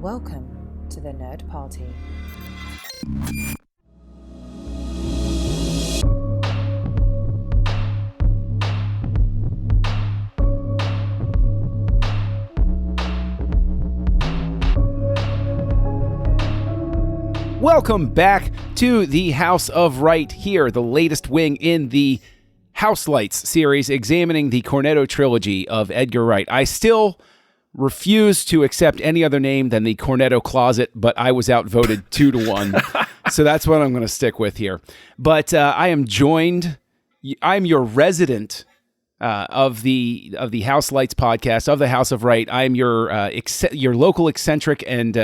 Welcome to the Nerd Party. Welcome back to the House of Wright here, the latest wing in the Houselights series, examining the Cornetto trilogy of Edgar Wright. I still refuse to accept any other name than the Cornetto Closet, but I was outvoted 2-1, so that's what I'm going to stick with here. But I'm your resident of the Houselights podcast, of the House of Wright. I'm your local eccentric and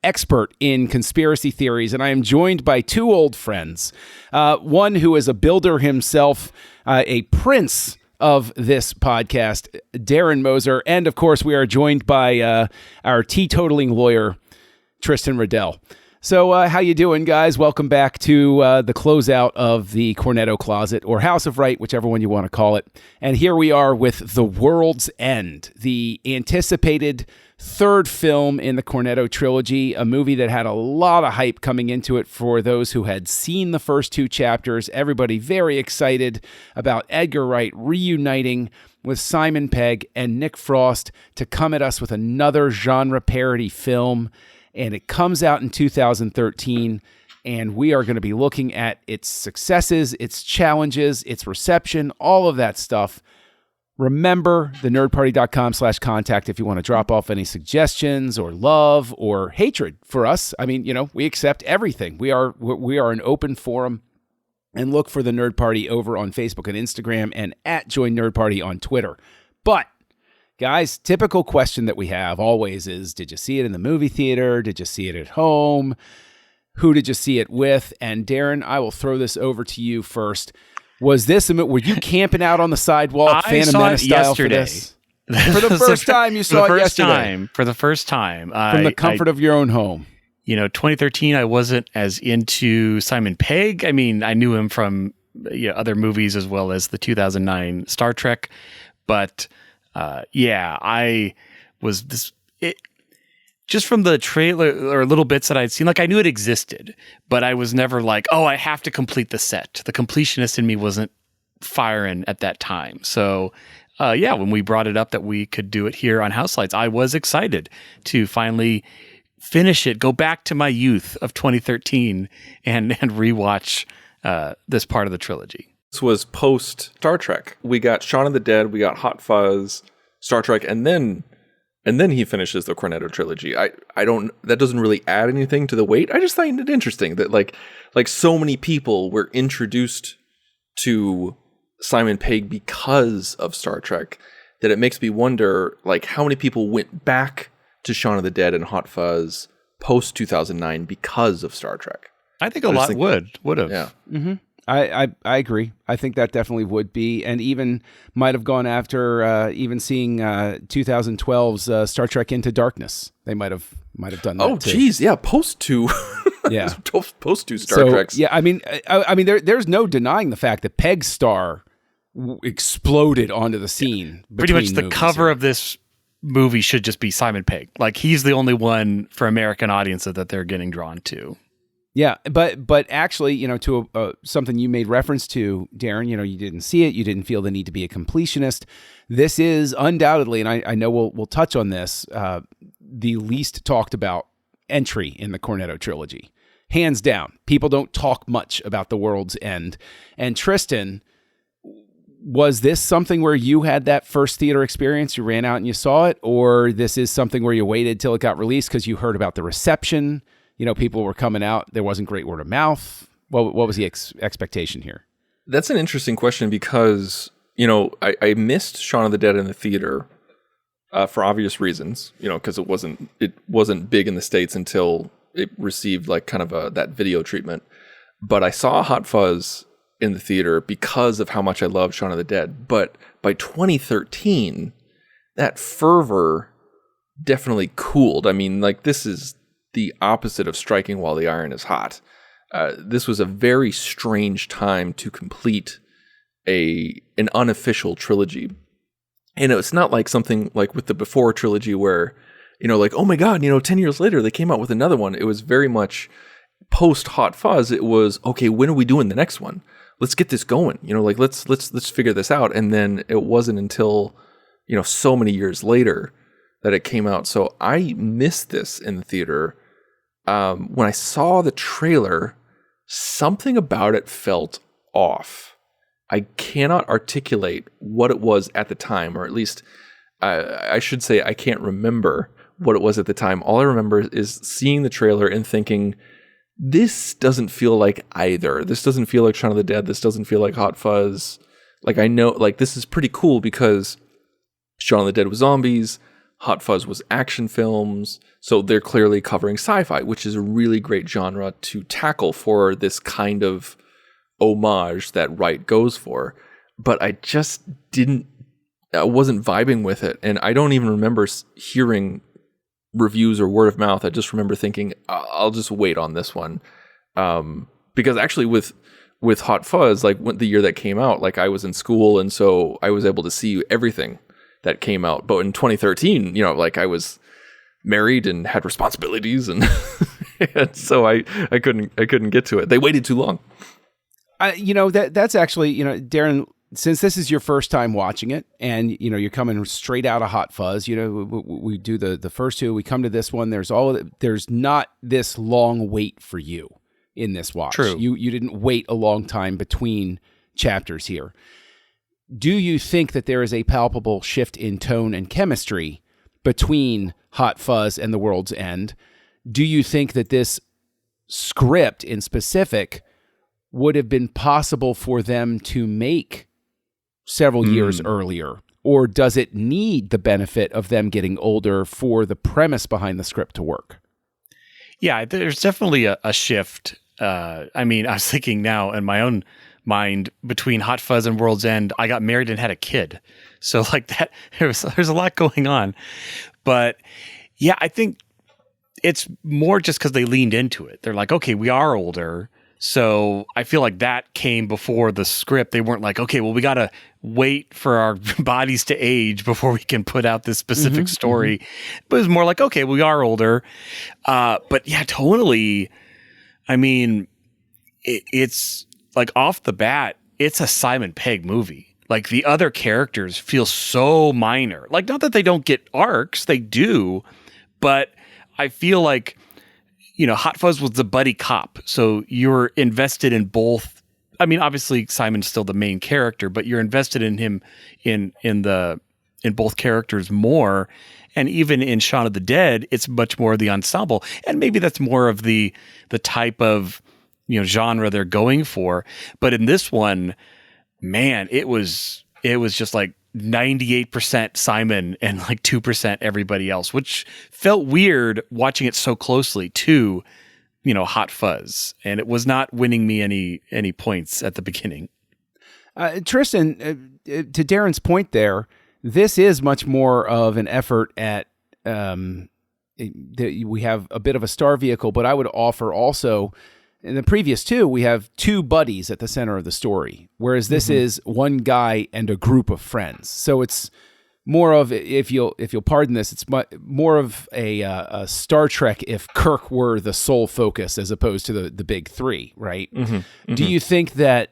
expert in conspiracy theories, and I am joined by two old friends. One who is a builder himself, a prince of this podcast, Darren Moser, and of course we are joined by our teetotaling lawyer, Tristan Riddell. So how you doing, guys? Welcome back to the closeout of the Cornetto Closet, or House of Wright, whichever one you want to call it. And here we are with The World's End, the anticipated third film in the Cornetto trilogy, a movie that had a lot of hype coming into it for those who had seen the first two chapters. Everybody very excited about Edgar Wright reuniting with Simon Pegg and Nick Frost to come at us with another genre parody film. And it comes out in 2013, and we are going to be looking at its successes, its challenges, its reception, all of that stuff. Remember, thenerdparty.com/contact if you want to drop off any suggestions or love or hatred for us. I mean, we accept everything. We are an open forum, and look for the Nerd Party over on Facebook and Instagram, and at Join Nerd Party on Twitter. But guys, typical question that we have always is, did you see it in the movie theater? Did you see it at home? Who did you see it with? And Darren, I will throw this over to you first. Were you camping out on the sidewalk, Phantom Menace style for this? For the first time you saw it yesterday? For the first time. From the comfort of your own home. 2013, I wasn't as into Simon Pegg. I mean, I knew him from other movies as well as the 2009 Star Trek. But I was just from the trailer or little bits that I'd seen, I knew it existed, but I was never like, oh, I have to complete the set. The completionist in me wasn't firing at that time. So, when we brought it up that we could do it here on Houselights, I was excited to finally finish it, go back to my youth of 2013 and rewatch this part of the trilogy. This was post Star Trek. We got Shaun of the Dead, we got Hot Fuzz, Star Trek, and then he finishes the Cornetto trilogy. That doesn't really add anything to the weight. I just find it interesting that like so many people were introduced to Simon Pegg because of Star Trek, that it makes me wonder how many people went back to Shaun of the Dead and Hot Fuzz post 2009 because of Star Trek. I think a lot would have. Yeah. Mm-hmm. I agree. I think that definitely would be, and even might have gone after even seeing 2012's Star Trek Into Darkness. They might have done that. Oh, geez, yeah, post two Star Treks. Yeah, I mean, there's no denying the fact that Pegg's star exploded onto the scene. Pretty much, the cover of this movie should just be Simon Pegg. He's the only one for American audiences that they're getting drawn to. Yeah, but actually, to something you made reference to, Darren, you didn't see it, you didn't feel the need to be a completionist. This is undoubtedly, and I know we'll touch on this, the least talked about entry in the Cornetto trilogy. Hands down. People don't talk much about The World's End. And Tristan, was this something where you had that first theater experience, you ran out and you saw it, or this is something where you waited till it got released because you heard about the reception? People were coming out. There wasn't great word of mouth. What was the expectation here? That's an interesting question because, I missed Shaun of the Dead in the theater for obvious reasons, because it wasn't big in the States until it received that video treatment. But I saw Hot Fuzz in the theater because of how much I loved Shaun of the Dead. But by 2013, that fervor definitely cooled. I mean, this is the opposite of striking while the iron is hot. This was a very strange time to complete an unofficial trilogy. And it's not like something like with the Before trilogy where like, oh my God, 10 years later, they came out with another one. It was very much post Hot Fuzz. It was, okay, when are we doing the next one? Let's get this going. Like let's figure this out. And then it wasn't until, so many years later that it came out. So I missed this in the theater. When I saw the trailer, something about it felt off. I cannot articulate what it was at the time, or at least I should say I can't remember what it was at the time. All I remember is seeing the trailer and thinking, this doesn't feel like either. This doesn't feel like Shaun of the Dead. This doesn't feel like Hot Fuzz. Like, I know, like, this is pretty cool because Shaun of the Dead was zombies. Hot Fuzz was action films. So they're clearly covering sci-fi, which is a really great genre to tackle for this kind of homage that Wright goes for. But I just I wasn't vibing with it. And I don't even remember hearing reviews or word of mouth. I just remember thinking, I'll just wait on this one. Because actually with Hot Fuzz, like the year that came out, like I was in school, and so I was able to see everything that came out. But in 2013, like I was married and had responsibilities, and, and so I couldn't get to it. They waited too long. That's actually, Darren, since this is your first time watching it, and you're coming straight out of Hot Fuzz, we do the first two, we come to this one. There's not this long wait for you in this watch. True. You didn't wait a long time between chapters here. Do you think that there is a palpable shift in tone and chemistry between Hot Fuzz and The World's End? Do you think that this script in specific would have been possible for them to make several years earlier? Or does it need the benefit of them getting older for the premise behind the script to work? Yeah, there's definitely a shift. I was thinking now in my own mind, between Hot Fuzz and World's End, I got married and had a kid. So like that, there's a lot going on. But yeah, I think it's more just because they leaned into it. They're like, okay, we are older. So I feel like that came before the script. They weren't like, okay, well, we got to wait for our bodies to age before we can put out this specific story. But it was more like, okay, we are older. But yeah, totally. I mean, it's like off the bat, it's a Simon Pegg movie. Like the other characters feel so minor. Like, not that they don't get arcs, they do. But I feel like, Hot Fuzz was the buddy cop. So you're invested in both. I mean, obviously Simon's still the main character, but you're invested in him in both characters more. And even in Shaun of the Dead, it's much more the ensemble. And maybe that's more of the type of, genre they're going for. But in this one, man, it was just like 98% Simon and like 2% everybody else, which felt weird watching it so closely to, Hot Fuzz. And it was not winning me any points at the beginning. Tristan, to Darren's point there, this is much more of an effort at, we have a bit of a star vehicle, but I would offer also, in the previous two, we have two buddies at the center of the story, whereas this is one guy and a group of friends. So it's more of, if you'll pardon this, it's more of a Star Trek if Kirk were the sole focus as opposed to the big three, right? Do you think that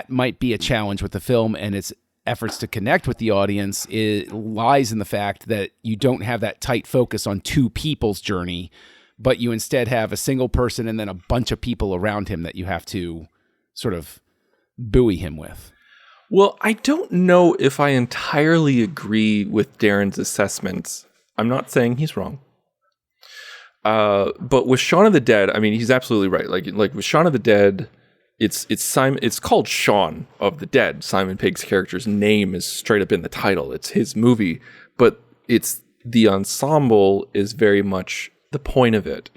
might be a challenge with the film and its efforts to connect with the audience? It lies in the fact that you don't have that tight focus on two people's journey, but you instead have a single person and then a bunch of people around him that you have to sort of buoy him with. Well, I don't know if I entirely agree with Darren's assessments. I'm not saying he's wrong. But with Shaun of the Dead, I mean, he's absolutely right. Like with Shaun of the Dead, it's Simon. It's called Shaun of the Dead. Simon Pegg's character's name is straight up in the title. It's his movie, but it's the ensemble is very much the point of it.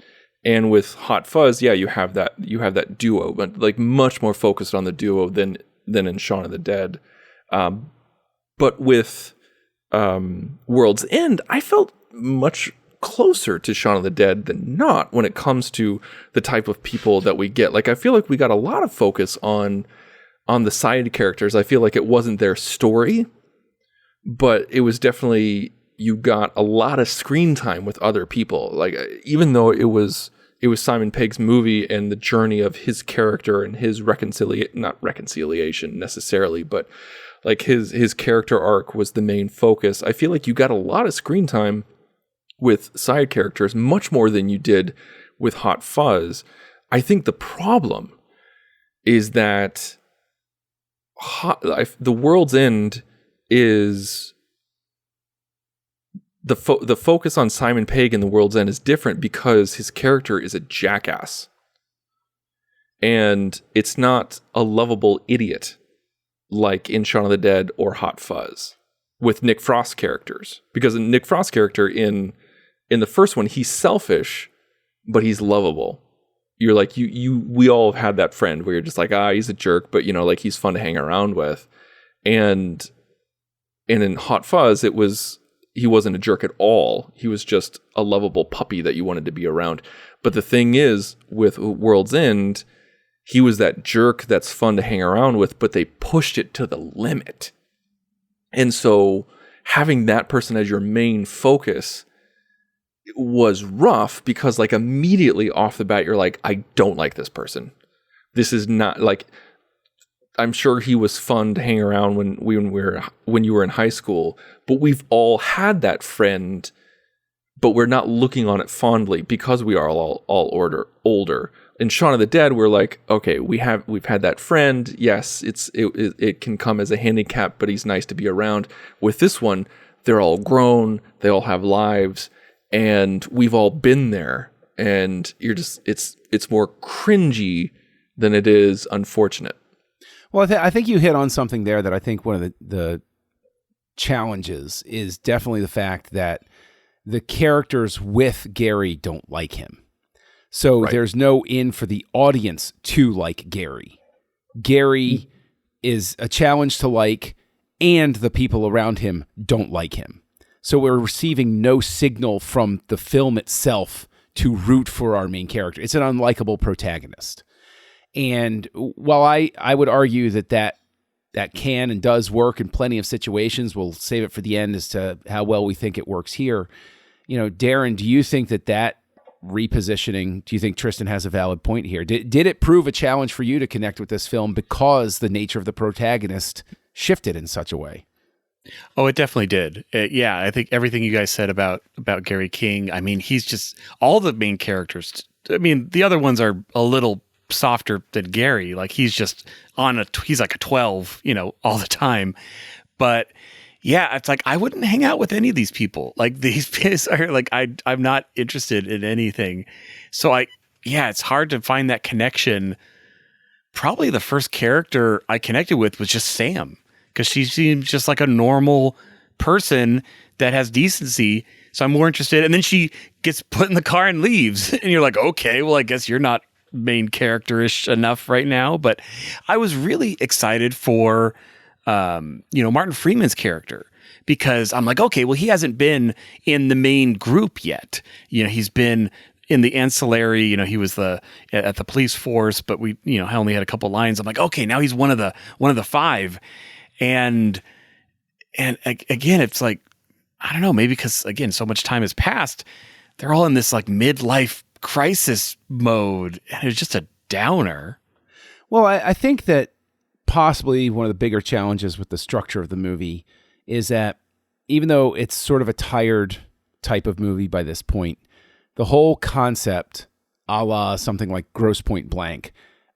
And with Hot Fuzz, yeah, you have that duo, but like much more focused on the duo than in Shaun of the Dead. But with World's End, I felt much closer to Shaun of the Dead than not when it comes to the type of people that we get. Like, I feel like we got a lot of focus on the side characters. I feel like it wasn't their story, but it was definitely, you got a lot of screen time with other people. Like, even though it was Simon Pegg's movie and the journey of his character and his not reconciliation necessarily, but like his character arc was the main focus. I feel like you got a lot of screen time with side characters, much more than you did with Hot Fuzz. I think the problem is that The World's End is the focus on Simon Pegg in The World's End is different because his character is a jackass. And it's not a lovable idiot like in Shaun of the Dead or Hot Fuzz with Nick Frost's characters. Because Nick Frost's character in the first one, he's selfish, but he's lovable. You're like, we all have had that friend where you're just like, he's a jerk, but like he's fun to hang around with. And in Hot Fuzz, he wasn't a jerk at all. He was just a lovable puppy that you wanted to be around. But the thing is, with World's End, he was that jerk that's fun to hang around with, but they pushed it to the limit. And so having that person as your main focus was rough because like immediately off the bat, you're like, I don't like this person. This is not like, I'm sure he was fun to hang around when you were in high school, but we've all had that friend, but we're not looking on it fondly because we are all older. In Shaun of the Dead, we're like, okay, we've had that friend. Yes, it can come as a handicap, but he's nice to be around. With this one, they're all grown, they all have lives, and we've all been there. And you're just it's more cringy than it is unfortunate. Well, I think you hit on something there that I think one of the challenges is definitely the fact that the characters with Gary don't like him. So There's no in for the audience to like Gary. Gary is a challenge to like, and the people around him don't like him. So we're receiving no signal from the film itself to root for our main character. It's an unlikable protagonist. And while I would argue that can and does work in plenty of situations, we'll save it for the end as to how well we think it works here. Darren, do you think that repositioning, do you think Tristan has a valid point here? Did it prove a challenge for you to connect with this film because the nature of the protagonist shifted in such a way? Oh, it definitely did. Yeah, I think everything you guys said about Gary King, I mean, he's just, all the main characters, I mean, the other ones are a little softer than Gary. Like he's just he's like a 12, all the time. But yeah, it's like, I wouldn't hang out with any of these people. Like these are like, I'm not interested in anything. So it's hard to find that connection. Probably the first character I connected with was just Sam, because she seems just like a normal person that has decency. So I'm more interested. And then she gets put in the car and leaves. And you're like, okay, well, I guess you're not main character-ish enough right now. But I was really excited for, Martin Freeman's character, because I'm like, okay, well, he hasn't been in the main group yet. He's been in the ancillary, he was at the police force, but we, only had a couple lines. I'm like, okay, now he's one of the five. And again, it's like, I don't know, maybe because again, so much time has passed, they're all in this like midlife crisis mode, and it's just a downer. Well, I think that possibly one of the bigger challenges with the structure of the movie is that even though it's sort of a tired type of movie by this point, the whole concept, a la something like Grosse Pointe Blank,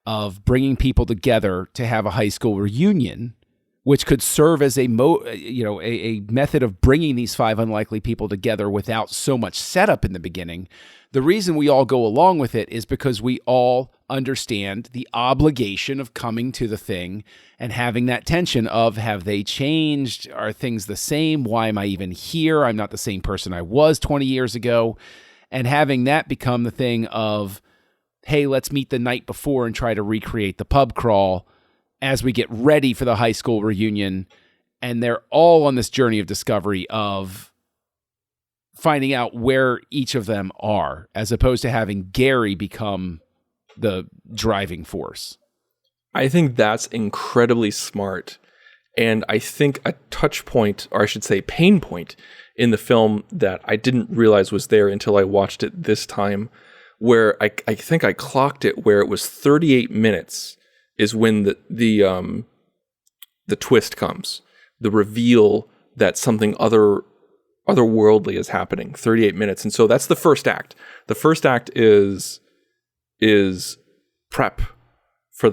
of bringing people together to have a high school reunion, which could serve as a method of bringing these five unlikely people together without so much setup in the beginning. The reason we all go along with it is because we all understand the obligation of coming to the thing and having that tension of, have they changed? Are things the same? Why am I even here? I'm not the same person I was 20 years ago. And having that become the thing of, hey, let's meet the night before and try to recreate the pub crawl as we get ready for the high school reunion. And they're all on this journey of discovery of finding out where each of them are, as opposed to having Gary become the driving force. I think that's incredibly smart. And I think a touch point, or I should say pain point, in the film that I didn't realize was there until I watched it this time, where I think I clocked it where it was 38 minutes is when the twist comes, the reveal that something otherworldly is happening. 38 minutes, and so that's the first act. The first act is prep for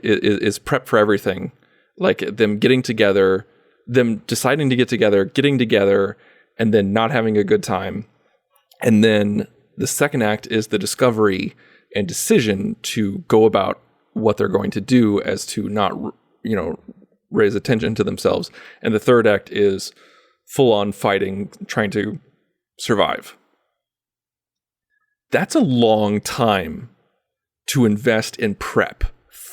is prep for everything, like them getting together, them deciding to get together, getting together, and then not having a good time, and then the second act is the discovery and decision to go about what they're going to do as to not, raise attention to themselves. And the third act is full on fighting, trying to survive. That's a long time to invest in prep.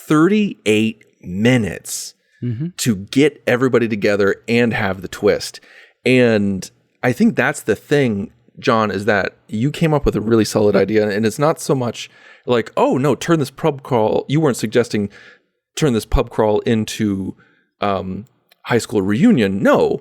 38 minutes to get everybody together and have the twist. And I think that's the thing, John, is that you came up with a really solid idea, and it's not so much like, oh no, turn this pub crawl. You weren't suggesting turn this pub crawl into high school reunion. No,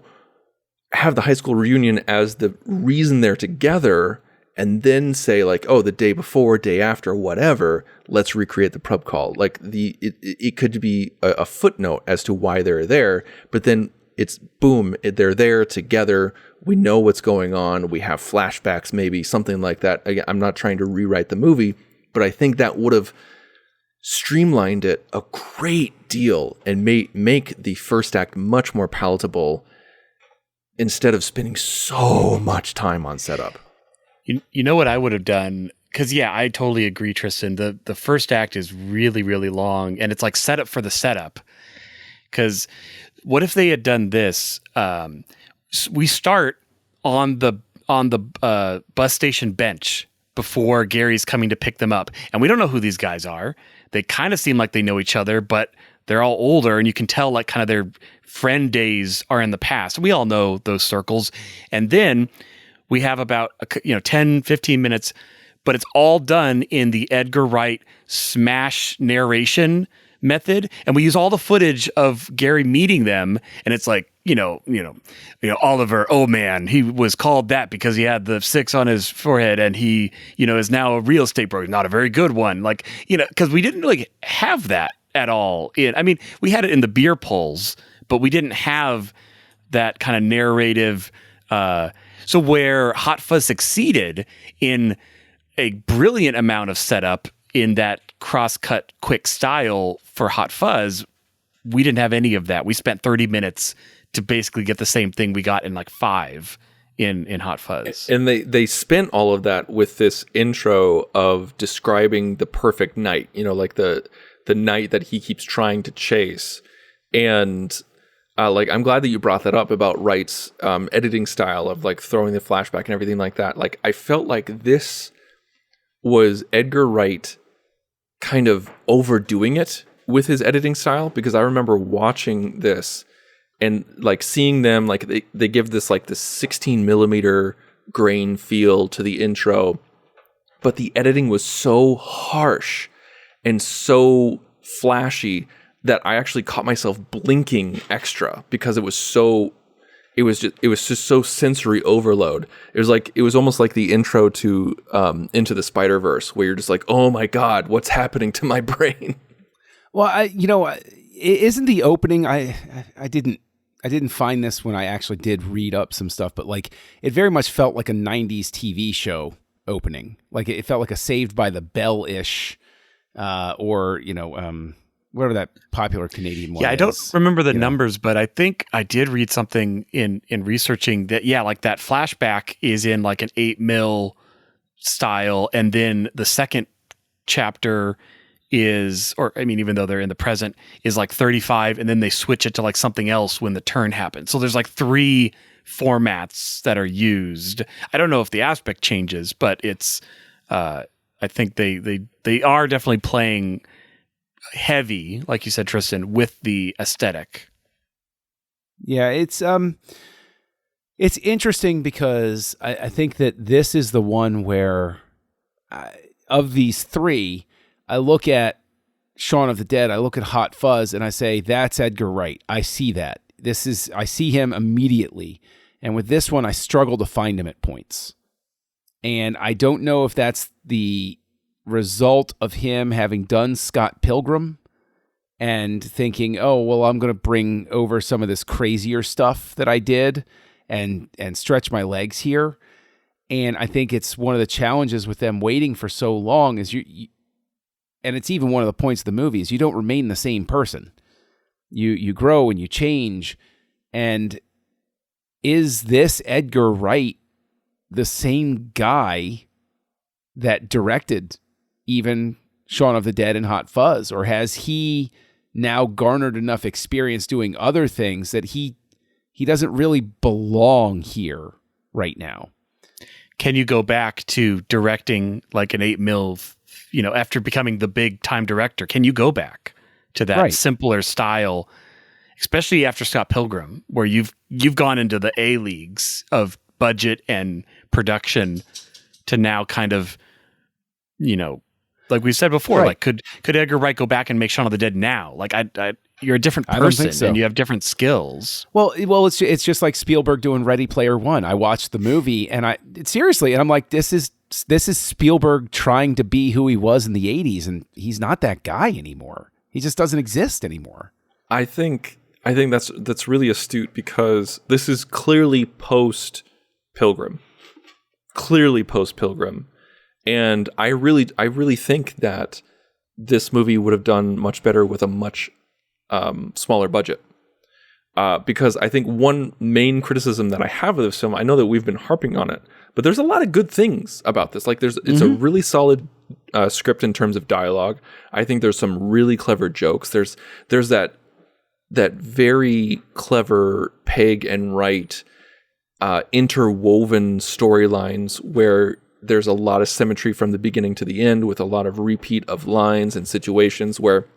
have the high school reunion as the reason they're together, and then say like, oh, the day before, day after, whatever, let's recreate the pub crawl. Like it could be a footnote as to why they're there, but then it's boom, they're there together. We know what's going on. We have flashbacks, maybe something like that. Again, I'm not trying to rewrite the movie, but I think that would have streamlined it a great deal and make the first act much more palatable instead of spending so much time on setup. You know what I would have done? Because I totally agree, Tristan. The first act is really, really long, and it's like setup for the setup. Because what if they had done this? We start on the bus station bench before Gary's coming to pick them up, and we don't know who these guys are. They kind of seem like they know each other, but they're all older, and you can tell like kind of their friend days are in the past. We all know those circles. And then we have about 10, 15 minutes, but it's all done in the Edgar Wright smash narration method, and we use all the footage of Gary meeting them, and it's like Oliver, oh man, he was called that because he had the 6 on his forehead, and he is now a real estate broker, not a very good one, because we didn't really have that at all. We had it in the beer pulls, but we didn't have that kind of narrative. So where Hot Fuzz succeeded in a brilliant amount of setup in that cross-cut quick style for Hot Fuzz, we didn't have any of that. We spent 30 minutes to basically get the same thing we got in like 5 in Hot Fuzz. And they spent all of that with this intro of describing the perfect night, like the night that he keeps trying to chase. And I'm glad that you brought that up about Wright's editing style of like throwing the flashback and everything like that. Like I felt like this was Edgar Wright kind of overdoing it with his editing style, because I remember watching this and like seeing them, like they give this like this 16 millimeter grain feel to the intro, but the editing was so harsh and so flashy that I actually caught myself blinking extra because it was just so sensory overload. It was almost like the intro to Into the Spider-Verse, where you're just like, oh my God, what's happening to my brain? Well, isn't the opening, I didn't find this when I actually did read up some stuff, but like it very much felt like a 90s TV show opening. Like it felt like a Saved by the Bell-ish, or whatever that popular Canadian one is. I don't remember the numbers, but I think I did read something in researching that, like that flashback is in like an 8mm style, and then the second chapter is, even though they're in the present, is like 35, and then they switch it to like something else when the turn happens. So there's like 3 formats that are used. I don't know if the aspect changes, but it's I think they are definitely playing heavy, like you said, Tristan, with the aesthetic. Yeah, it's interesting because I think that this is the one where of these 3, I look at Shaun of the Dead, I look at Hot Fuzz and I say, that's Edgar Wright. I see that. I see him immediately. And with this one, I struggle to find him at points. And I don't know if that's the result of him having done Scott Pilgrim and thinking, oh, well, I'm going to bring over some of this crazier stuff that I did and stretch my legs here. And I think it's one of the challenges with them waiting for so long is you and it's even one of the points of the movie is you don't remain the same person. You grow and you change. And is this Edgar Wright the same guy that directed even Shaun of the Dead and Hot Fuzz? Or has he now garnered enough experience doing other things that he doesn't really belong here right now? Can you go back to directing like an 8mm, after becoming the big time director? Can you go back to that simpler style, especially after Scott Pilgrim, where you've gone into the A leagues of budget and production to now kind of, like we said before, like could Edgar Wright go back and make Shaun of the Dead now? Like you're a different person and you have different skills. Well, it's just like Spielberg doing Ready Player One. I watched the movie and I'm like, this is Spielberg trying to be who he was in the 80s, and he's not that guy anymore. He just doesn't exist anymore. I think that's really astute because this is clearly post Pilgrim. And I really think that this movie would have done much better with a much smaller budget. Because I think one main criticism that I have of this film, I know that we've been harping on it, but there's a lot of good things about this. Like it's a really solid script in terms of dialogue. I think there's some really clever jokes. There's that very clever Pegg and Wright interwoven storylines where there's a lot of symmetry from the beginning to the end with a lot of repeat of lines and situations where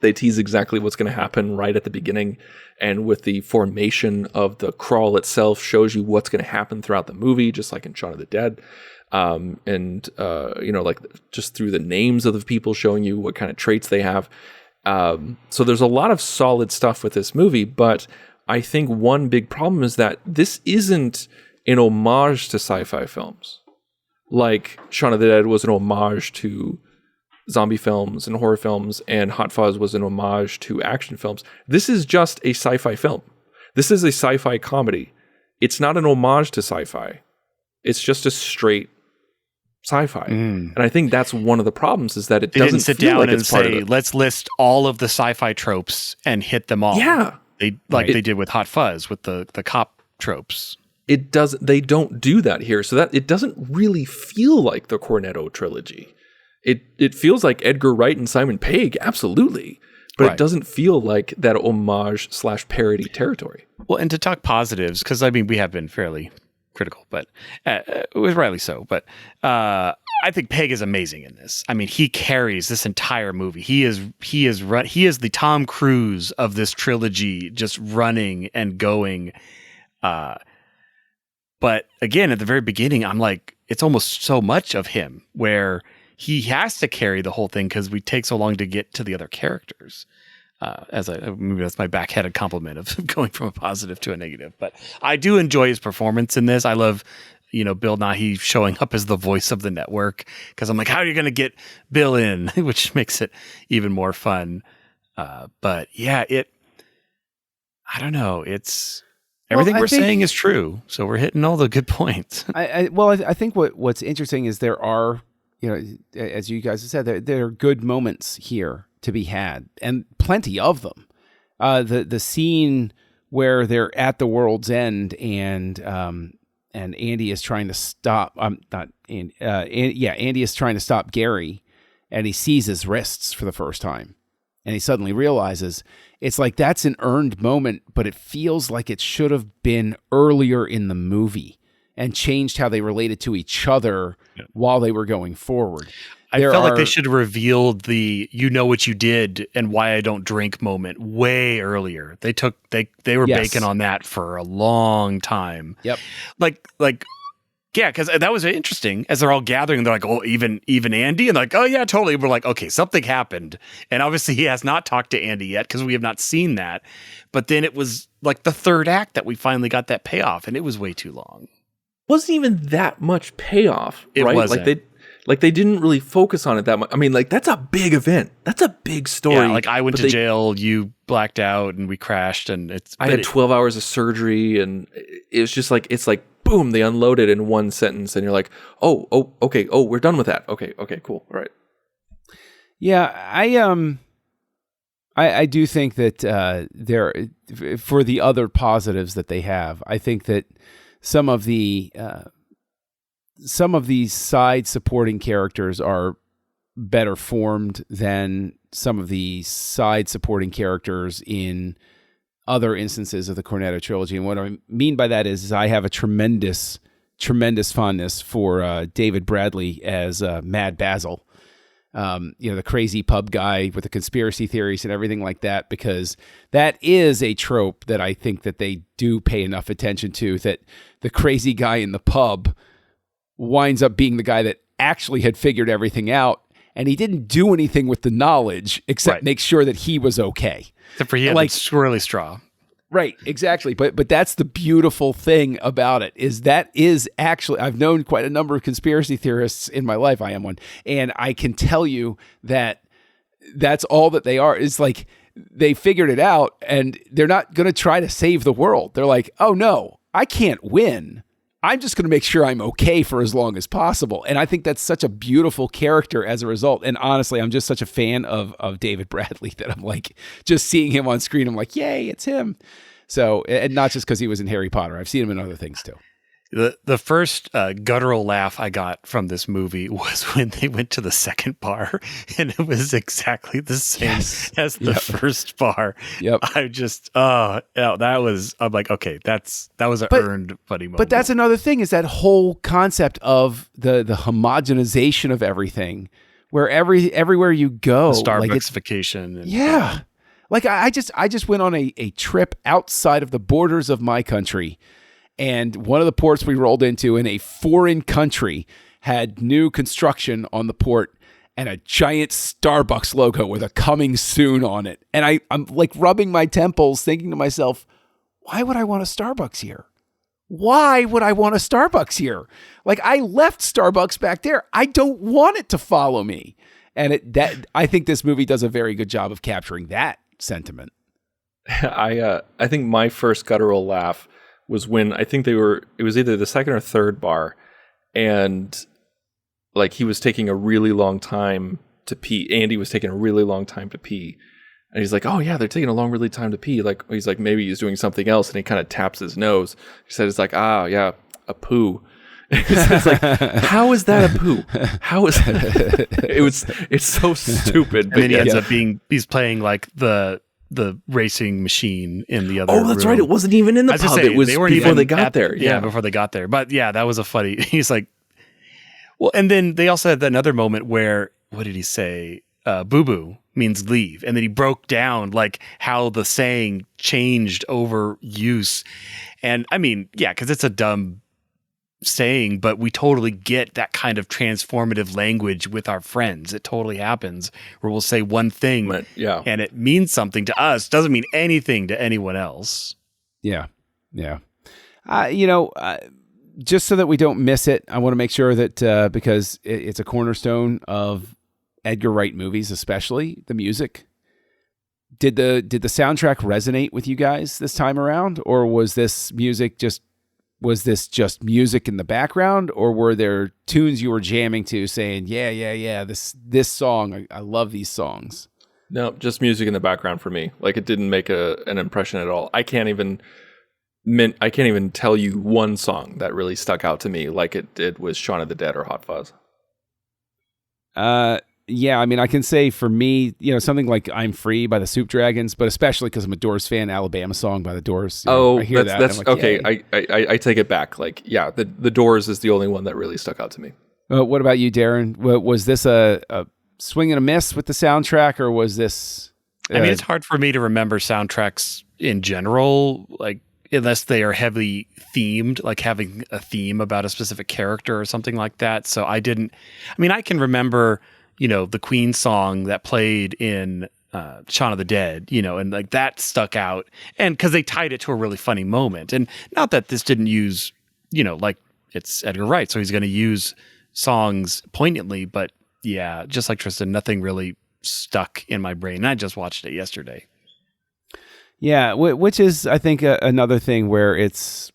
they tease exactly what's going to happen right at the beginning, and with the formation of the crawl itself shows you what's going to happen throughout the movie, just like in Shaun of the Dead. Like just through the names of the people showing you what kind of traits they have. So there's a lot of solid stuff with this movie, but I think one big problem is that this isn't an homage to sci-fi films. Like Shaun of the Dead was an homage to zombie films and horror films, and Hot Fuzz was an homage to action films. This is just a sci-fi film. This is a sci-fi comedy. It's not an homage to sci-fi. It's just a straight sci-fi. And I think that's one of the problems is that it doesn't sit feel down like and it's part of say, it. let's list all of the sci-fi tropes and hit them all. Yeah. They did with Hot Fuzz, with the cop tropes. They don't do that here. So that it doesn't really feel like the Cornetto trilogy. It feels like Edgar Wright and Simon Pegg, absolutely. But it doesn't feel like that homage/parody territory. Well, and to talk positives, because we have been fairly critical, but rightly so. But I think Pegg is amazing in this. He carries this entire movie. He is the Tom Cruise of this trilogy, just running and going. But again, at the very beginning, I'm like, it's almost so much of him where he has to carry the whole thing because we take so long to get to the other characters. Maybe that's my backhanded compliment of going from a positive to a negative. But I do enjoy his performance in this. I love, Bill Nighy showing up as the voice of the network because I'm like, how are you going to get Bill in? Which makes it even more fun. But yeah, I don't know. It's everything we're saying is true. So we're hitting all the good points. I think what's interesting is there are, as you guys have said, there are good moments here to be had, and plenty of them. The scene where they're at the world's end and Andy is trying to stop. Andy is trying to stop Gary, and he sees his wrists for the first time, and he suddenly realizes it's like that's an earned moment, but it feels like it should have been earlier in the movie and changed how they related to each other while they were going forward. I felt like they should have revealed the "you know what you did and why I don't drink" moment way earlier. They were baking on that for a long time. Yep. Like Yeah, because that was interesting. As they're all gathering, they're like, "Oh, even Andy," and they're like, "Oh yeah, totally." We're like, "Okay, something happened," and obviously he has not talked to Andy yet because we have not seen that. But then it was like the third act that we finally got that payoff, and it was way too long. Wasn't even that much payoff, It right? wasn't. Like they didn't really focus on it that much. I mean, like that's a big event. That's a big story. Yeah, like I went to jail, you blacked out, and we crashed, and I had 12 hours of surgery, and it's just like boom, they unloaded in one sentence, and you're like, oh, okay, we're done with that. Okay, cool, all right. Yeah, I do think that there, for the other positives that they have, I think that some of these side supporting characters are better formed than some of the side supporting characters in other instances of the Cornetto trilogy. And what I mean by that is I have a tremendous fondness for David Bradley as Mad Basil. The crazy pub guy with the conspiracy theories and everything like that, because that is a trope that I think that they do pay enough attention to, that the crazy guy in the pub winds up being the guy that actually had figured everything out, and he didn't do anything with the knowledge except make sure that he was okay. Except for he had like swirly straw. Right, exactly. But that's the beautiful thing about it, is that is actually, I've known quite a number of conspiracy theorists in my life. I am one. And I can tell you that that's all that they are. Is like they figured it out, and they're not going to try to save the world. They're like, oh no, I can't win. I'm just going to make sure I'm okay for as long as possible. And I think that's such a beautiful character as a result. And honestly, I'm just such a fan of David Bradley that I'm like, just seeing him on screen, I'm like, yay, it's him. So, and not just because he was in Harry Potter. I've seen him in other things too. The first guttural laugh I got from this movie was when they went to the second bar, and it was exactly the same as the first bar. Yep. I'm like, okay, that was an earned funny moment. But that's another thing, is that whole concept of the homogenization of everything, where everywhere you go, the Starbucksification. Yeah. Like I just went on a trip outside of the borders of my country. And one of the ports we rolled into in a foreign country had new construction on the port and a giant Starbucks logo with a coming soon on it. And I'm like rubbing my temples thinking to myself, why would I want a Starbucks here? Why would I want a Starbucks here? Like, I left Starbucks back there. I don't want it to follow me. And I think this movie does a very good job of capturing that sentiment. I think my first guttural laugh was when I think it was either the second or third bar, and like he was taking a really long time to pee. Andy was taking a really long time to pee. And he's like, oh yeah, they're taking a really time to pee. Like, he's like, maybe he's doing something else, and he kind of taps his nose. He said, it's like, yeah, a poo. It's like, how is that a poo? How is it's so stupid. And then he ends up he's playing like the racing machine in the other room. Oh, that's right. It wasn't even in the pub. It was before they got there. Yeah, before they got there. But yeah, that was a funny, he's like, well, and then they also had another moment where, what did he say? Boo-boo means leave. And then he broke down like how the saying changed over use. And I mean, yeah, because it's a dumb saying, but we totally get that kind of transformative language with our friends. It totally happens where we'll say one thing and it means something to us, doesn't mean anything to anyone else. Yeah. Just so that we don't miss it, I want to make sure that because it's a cornerstone of Edgar Wright movies, especially the music. Did the soundtrack resonate with you guys this time around, or was this just music in the background, or were there tunes you were jamming to saying, yeah, this song, I love these songs? No, just music in the background for me. Like, it didn't make an impression at all. I can't even tell you one song that really stuck out to me like it did with Shaun of the Dead or Hot Fuzz. Yeah, I mean, I can say for me, something like "I'm Free" by the Soup Dragons, but especially because I'm a Doors fan, "Alabama Song" by the Doors. I hear that's like, okay. I take it back. Like, yeah, the Doors is the only one that really stuck out to me. What about you, Darren? Was this a swing and a miss with the soundtrack, or was this? I mean, it's hard for me to remember soundtracks in general, like unless they are heavily themed, like having a theme about a specific character or something like that. So I can remember, the Queen song that played in Shaun of the Dead, and like that stuck out, and because they tied it to a really funny moment. And not that this didn't use, like it's Edgar Wright, so he's going to use songs poignantly, but yeah, just like Tristan, nothing really stuck in my brain. And I just watched it yesterday. Yeah, which is, I think, another thing where it's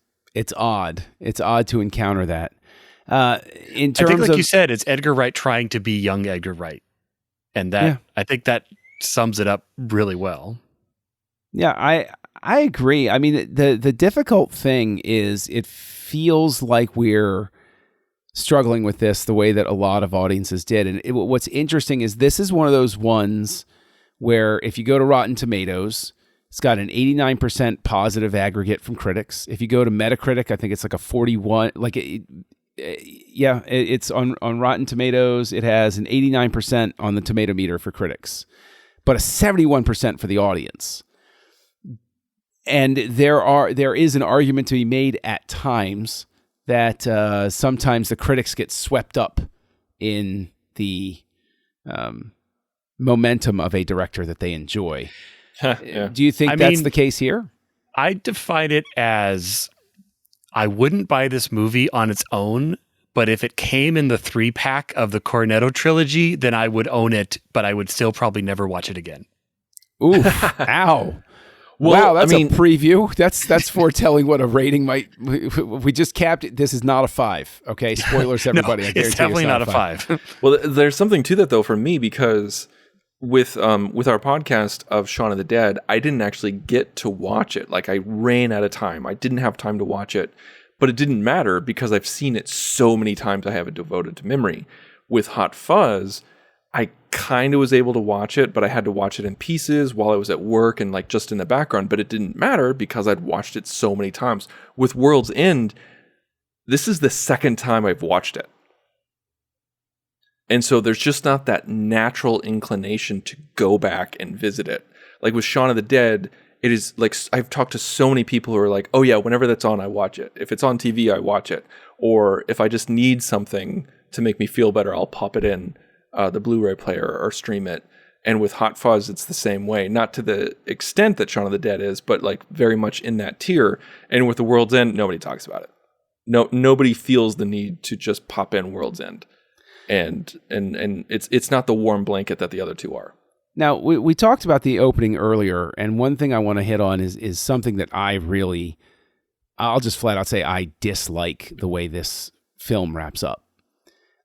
odd. It's odd to encounter that. In terms I think, like of, you said, it's Edgar Wright trying to be young Edgar Wright, and that I think that sums it up really well. Yeah, I agree. I mean, the difficult thing is it feels like we're struggling with this the way that a lot of audiences did. And what's interesting is this is one of those ones where if you go to Rotten Tomatoes, it's got an 89% positive aggregate from critics. If you go to Metacritic, I think it's like a 41. It's on Rotten Tomatoes. It has an 89% on the tomato meter for critics, but a 71% for the audience. And there is an argument to be made at times that sometimes the critics get swept up in the momentum of a director that they enjoy. Yeah. Do you think that's the case here? I define it as I wouldn't buy this movie on its own, but if it came in the 3-pack of the Cornetto trilogy, then I would own it, but I would still probably never watch it again. Ooh, ow. Well, wow, that's a preview. That's foretelling what a rating might. We just capped it. This is not a 5. Okay, spoilers, everybody. No, it's definitely not a 5. Well, there's something to that though for me, because with our podcast of Shaun of the Dead, I didn't actually get to watch it. Like, I ran out of time. I didn't have time to watch it, but it didn't matter because I've seen it so many times. I have it devoted to memory. With Hot Fuzz, I kind of was able to watch it, but I had to watch it in pieces while I was at work and like just in the background, but it didn't matter because I'd watched it so many times. With World's End, this is the second time I've watched it. And so there's just not that natural inclination to go back and visit it. Like with Shaun of the Dead, it is like, I've talked to so many people who are like, oh yeah, whenever that's on, I watch it. If it's on TV, I watch it. Or if I just need something to make me feel better, I'll pop it in the Blu-ray player or stream it. And with Hot Fuzz, it's the same way. Not to the extent that Shaun of the Dead is, but like very much in that tier. And with The World's End, nobody talks about it. Nobody feels the need to just pop in World's End. And it's not the warm blanket that the other two are. Now, we talked about the opening earlier, and one thing I want to hit on is something that I'll just flat out say I dislike the way this film wraps up.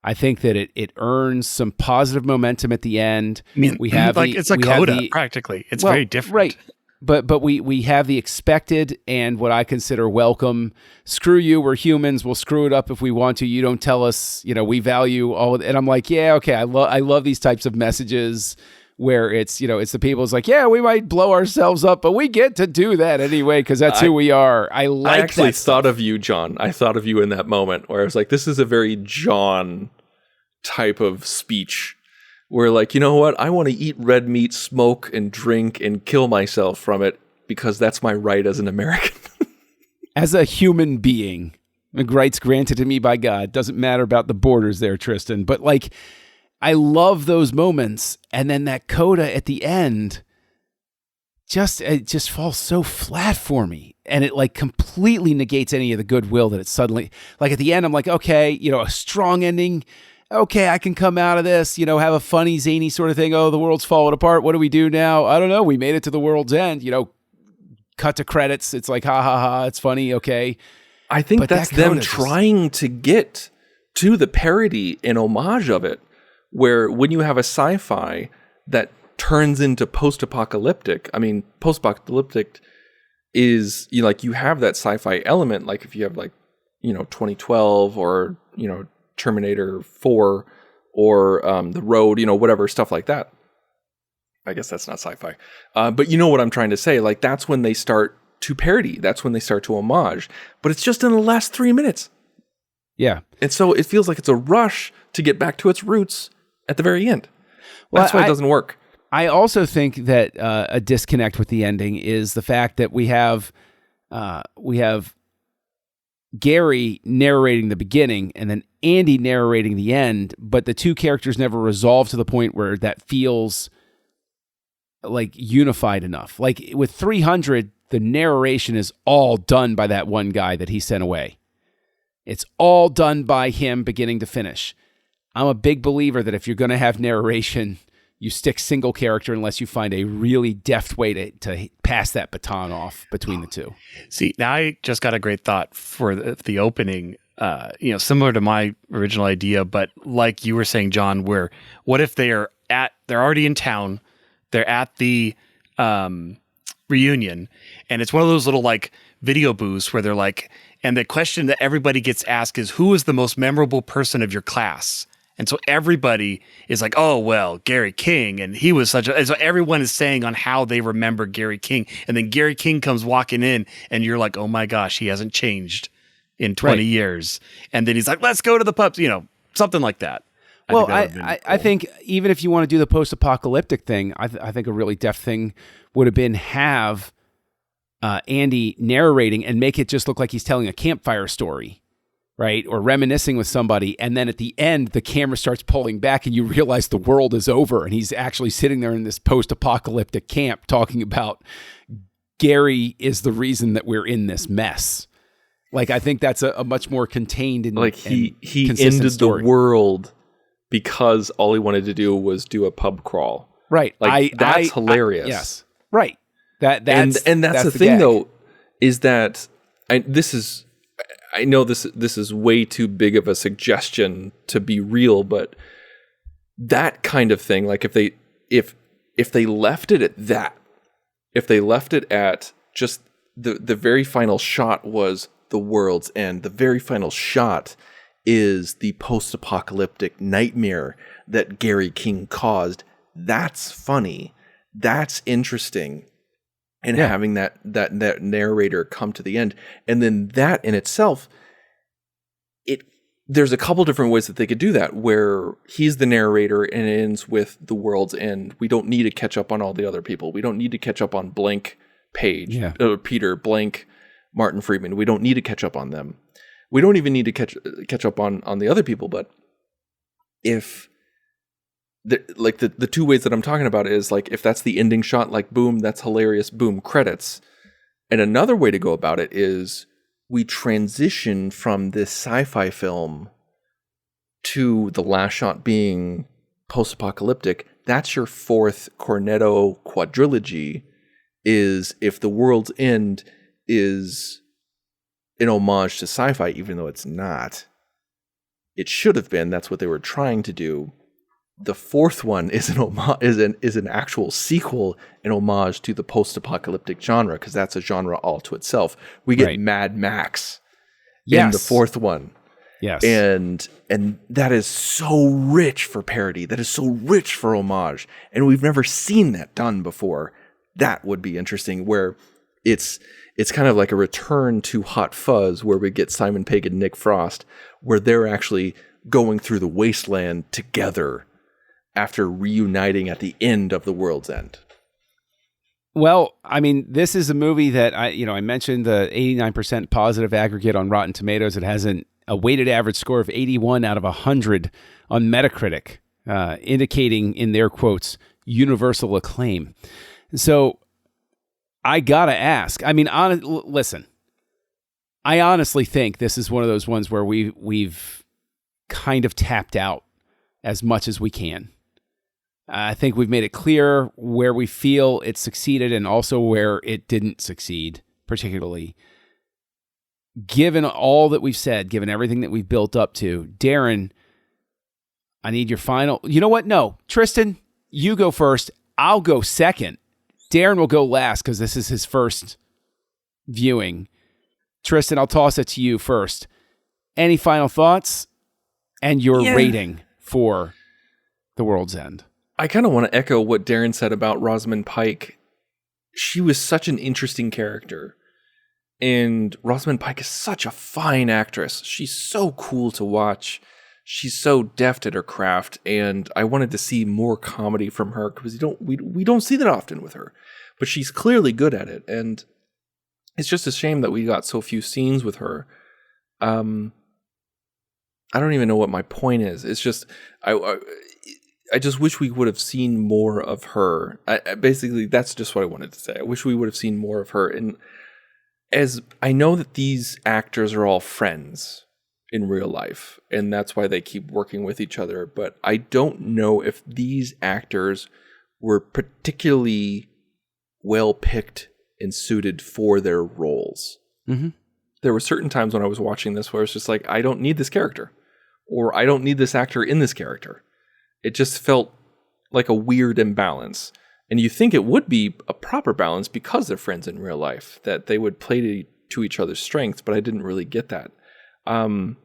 I think that it earns some positive momentum at the end. I mean, it's a coda, practically. It's very different. Right. But we have the expected and what I consider welcome. Screw you, we're humans. We'll screw it up if we want to. You don't tell us, we value all. And I'm like, yeah, okay. I love these types of messages where it's, it's the people. It's like, yeah, we might blow ourselves up, but we get to do that anyway because that's who we are. I actually thought of you, John. I thought of you in that moment where I was like, this is a very John type of speech. Where like, you know what? I want to eat red meat, smoke and drink and kill myself from it because that's my right as an American. As a human being, rights granted to me by God. Doesn't matter about the borders there, Tristan. But like, I love those moments. And then that coda at the end, it just falls so flat for me. And it like completely negates any of the goodwill that it suddenly, like at the end, I'm like, okay, a strong ending. Okay, I can come out of this, have a funny, zany sort of thing. Oh, the world's falling apart. What do we do now? I don't know. We made it to the world's end. Cut to credits. It's like, ha, ha, ha. It's funny. Okay. I think that's them trying to get to the parody and homage of it, where when you have a sci-fi that turns into post-apocalyptic, post-apocalyptic is, you have that sci-fi element. Like if you have 2012 or, Terminator 4 or The Road, whatever, stuff like that. I guess that's not sci-fi. But you know what I'm trying to say? Like, that's when they start to parody. That's when they start to homage. But it's just in the last 3 minutes. Yeah. And so it feels like it's a rush to get back to its roots at the very end. That's why it doesn't work. I also think that a disconnect with the ending is the fact that we have We have Gary narrating the beginning and then Andy narrating the end, but the two characters never resolve to the point where that feels like unified enough. Like with 300, the narration is all done by that one guy that he sent away. It's all done by him beginning to finish. I'm a big believer that if you're going to have narration, you stick single character unless you find a really deft way to pass that baton off between the two. See, now I just got a great thought for the opening, similar to my original idea, but like you were saying, John, where what if they're already in town, they're at the reunion, and it's one of those little like video booths where they're like, and the question that everybody gets asked is, who is the most memorable person of your class? And so everybody is like, oh, well, Gary King. And he was and so everyone is saying on how they remember Gary King. And then Gary King comes walking in and you're like, oh my gosh, he hasn't changed in 20 years. And then he's like, let's go to the pubs, something like that. I think even if you want to do the post-apocalyptic thing, I think a really deft thing would have been have Andy narrating and make it just look like he's telling a campfire story. Right? Or reminiscing with somebody. And then at the end, the camera starts pulling back and you realize the world is over. And he's actually sitting there in this post-apocalyptic camp talking about Gary is the reason that we're in this mess. Like, I think that's a much more contained and like he ended story. The world because all he wanted to do was do a pub crawl. Right. Like, that's hilarious. Yes. Right. That's the thing gag. though, is that I know this is way too big of a suggestion to be real, but that kind of thing, like if they left it at that, if they left it at just the very final shot was the world's end, the very final shot is the post-apocalyptic nightmare that Gary King caused, that's funny, that's interesting. And having that narrator come to the end. And then that in itself, there's a couple different ways that they could do that, where he's the narrator and it ends with the world's end. We don't need to catch up on all the other people. We don't need to catch up on blank Page, Peter, blank Martin Friedman. We don't need to catch up on them. We don't even need to catch up on the other people. But if... The two ways that I'm talking about is like, if that's the ending shot, like boom, that's hilarious, boom, credits. And another way to go about it is we transition from this sci-fi film to the last shot being post-apocalyptic. That's your fourth Cornetto quadrilogy, is if the world's end is an homage to sci-fi, even though it's not. It should have been. That's what they were trying to do. The fourth one is an actual sequel, an homage to the post-apocalyptic genre, because that's a genre all to itself. We get Mad Max in the fourth one. Yes. And that is so rich for parody. That is so rich for homage. And we've never seen that done before. That would be interesting, where it's kind of like a return to Hot Fuzz, where we get Simon Pegg and Nick Frost, where they're actually going through the wasteland together after reuniting at the end of the world's end. Well, I mean, this is a movie that I mentioned the 89% positive aggregate on Rotten Tomatoes. It has a weighted average score of 81 out of 100 on Metacritic, indicating in their quotes, universal acclaim. So I gotta ask, I mean, listen, I honestly think this is one of those ones where we've kind of tapped out as much as we can. I think we've made it clear where we feel it succeeded and also where it didn't succeed, particularly. Given all that we've said, given everything that we've built up to, Darren, I need your final... You know what? No. Tristan, you go first. I'll go second. Darren will go last because this is his first viewing. Tristan, I'll toss it to you first. Any final thoughts? And your rating for The World's End. I kind of want to echo what Darren said about Rosamund Pike. She was such an interesting character. And Rosamund Pike is such a fine actress. She's so cool to watch. She's so deft at her craft. And I wanted to see more comedy from her because we don't see that often with her. But she's clearly good at it. And it's just a shame that we got so few scenes with her. I don't even know what my point is. It's just I just wish we would have seen more of her. Basically, that's just what I wanted to say. I wish we would have seen more of her. And as I know that these actors are all friends in real life, and that's why they keep working with each other. But I don't know if these actors were particularly well picked and suited for their roles. Mm-hmm. There were certain times when I was watching this where it's just like, I don't need this character, or I don't need this actor in this character. It just felt like a weird imbalance. And you think it would be a proper balance because they're friends in real life, that they would play to each other's strengths, but I didn't really get that. I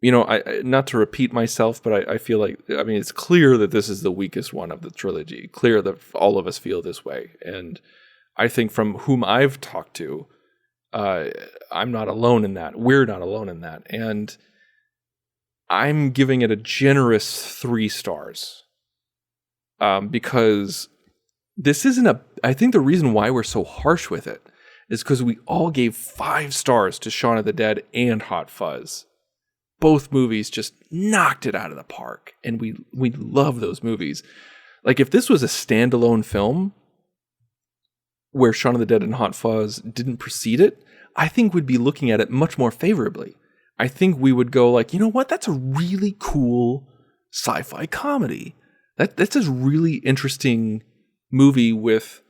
not to repeat myself, but I feel like, I mean, it's clear that this is the weakest one of the trilogy. Clear that all of us feel this way. And I think from whom I've talked to, I'm not alone in that. We're not alone in that. And I'm giving it a generous 3 stars. Because this isn't I think the reason why we're so harsh with it is because we all gave 5 stars to Shaun of the Dead and Hot Fuzz. Both movies just knocked it out of the park, and we love those movies. Like, if this was a standalone film where Shaun of the Dead and Hot Fuzz didn't precede it, I think we'd be looking at it much more favorably. I think we would go like, you know what? That's a really cool sci-fi comedy. That's a really interesting movie with,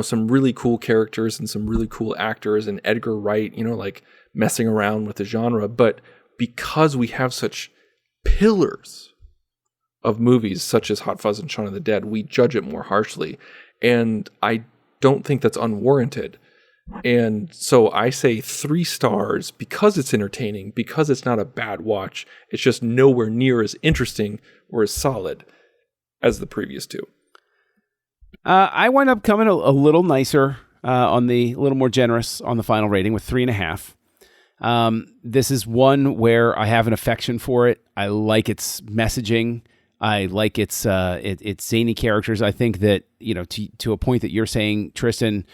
some really cool characters and some really cool actors, and Edgar Wright, like messing around with the genre. But because we have such pillars of movies such as Hot Fuzz and Shaun of the Dead, we judge it more harshly. And I don't think that's unwarranted. And so I say 3 stars because it's entertaining, because it's not a bad watch. It's just nowhere near as interesting or as solid as the previous 2. I wind up coming a little nicer, a little more generous on the final rating with 3.5. This is one where I have an affection for it. I like its messaging. I like its zany characters. I think that, to a point that you're saying, Tristan,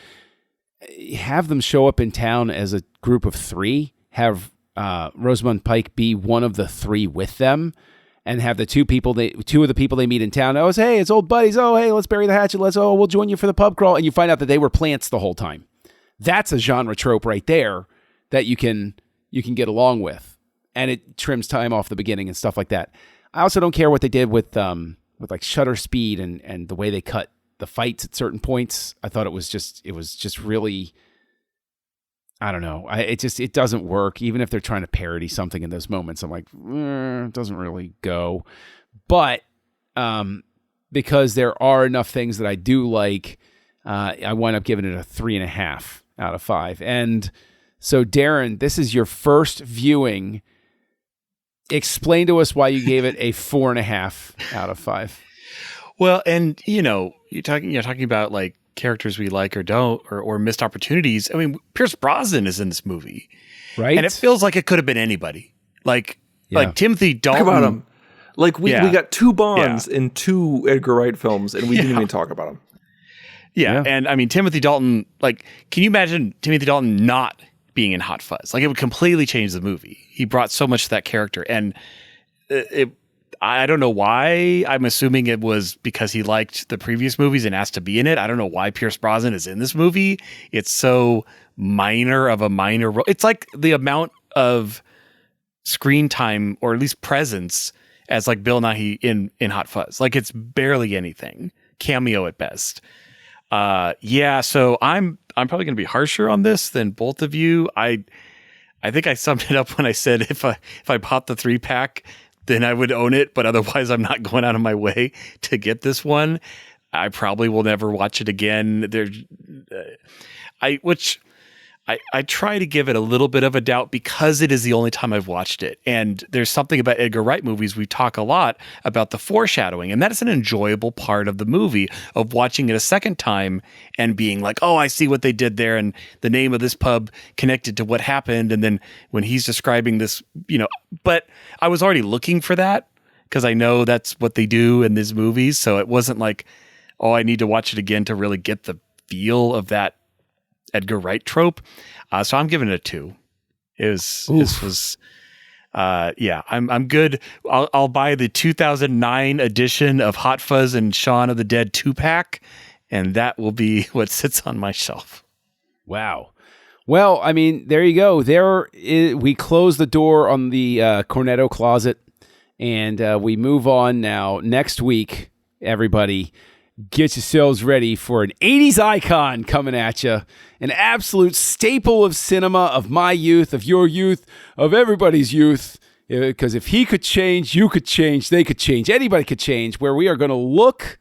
have them show up in town as a group of 3, have Rosamund Pike be one of the 3 with them, and have the 2 of the people they meet in town. Oh, hey, it's old buddies. Oh, hey, let's bury the hatchet. We'll join you for the pub crawl. And you find out that they were plants the whole time. That's a genre trope right there that you can get along with, and it trims time off the beginning and stuff like that. I also don't care what they did with like shutter speed and the way they cut the fights at certain points. I thought it was just really, I don't know. It doesn't work. Even if they're trying to parody something in those moments, I'm like, it doesn't really go. But because there are enough things that I do like, I wind up giving it a 3.5 out of 5. And so, Darren, this is your first viewing. Explain to us why you gave it a 4.5 out of 5. Well, and you're talking about like characters we like or don't, or missed opportunities. I mean, Pierce Brosnan is in this movie, right? And it feels like it could have been anybody. Like Timothy Dalton. Talk about him. Like we got 2 Bonds in 2 Edgar Wright films, and we didn't even talk about him. Yeah, and I mean Timothy Dalton. Like, can you imagine Timothy Dalton not being in Hot Fuzz? Like, it would completely change the movie. He brought so much to that character, and I don't know why. I'm assuming it was because he liked the previous movies and asked to be in it. I don't know why Pierce Brosnan is in this movie. It's so minor of a minor role. It's like the amount of screen time, or at least presence, as like Bill Nighy in Hot Fuzz. Like, it's barely anything. Cameo at best. So I'm probably going to be harsher on this than both of you. I think I summed it up when I said if I bought the 3-pack, then I would own it, but otherwise I'm not going out of my way to get this one. I probably will never watch it again. I try to give it a little bit of a doubt because it is the only time I've watched it. And there's something about Edgar Wright movies, we talk a lot about the foreshadowing, and that is an enjoyable part of the movie, of watching it a second time and being like, oh, I see what they did there, and the name of this pub connected to what happened. And then when he's describing this, but I was already looking for that because I know that's what they do in these movies. So it wasn't like, oh, I need to watch it again to really get the feel of that Edgar Wright trope. So I'm giving it a 2. I'm good. I'll buy the 2009 edition of Hot Fuzz and Shaun of the Dead 2-pack, and that will be what sits on my shelf. Wow. Well, I mean, there you go. We close the door on the Cornetto closet, and we move on now. Next week, everybody, get yourselves ready for an 80s icon coming at you. An absolute staple of cinema, of my youth, of your youth, of everybody's youth. Because if he could change, you could change, they could change, anybody could change. Where we are going to look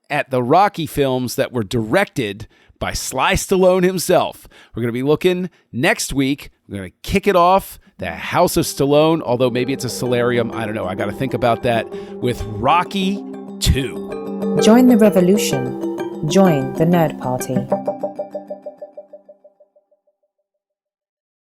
at the Rocky films that were directed by Sly Stallone himself. We're going to be looking next week. We're going to kick it off, the House of Stallone, although maybe it's a solarium. I don't know. I got to think about that, with Rocky 2. Join the revolution. Join the Nerd Party.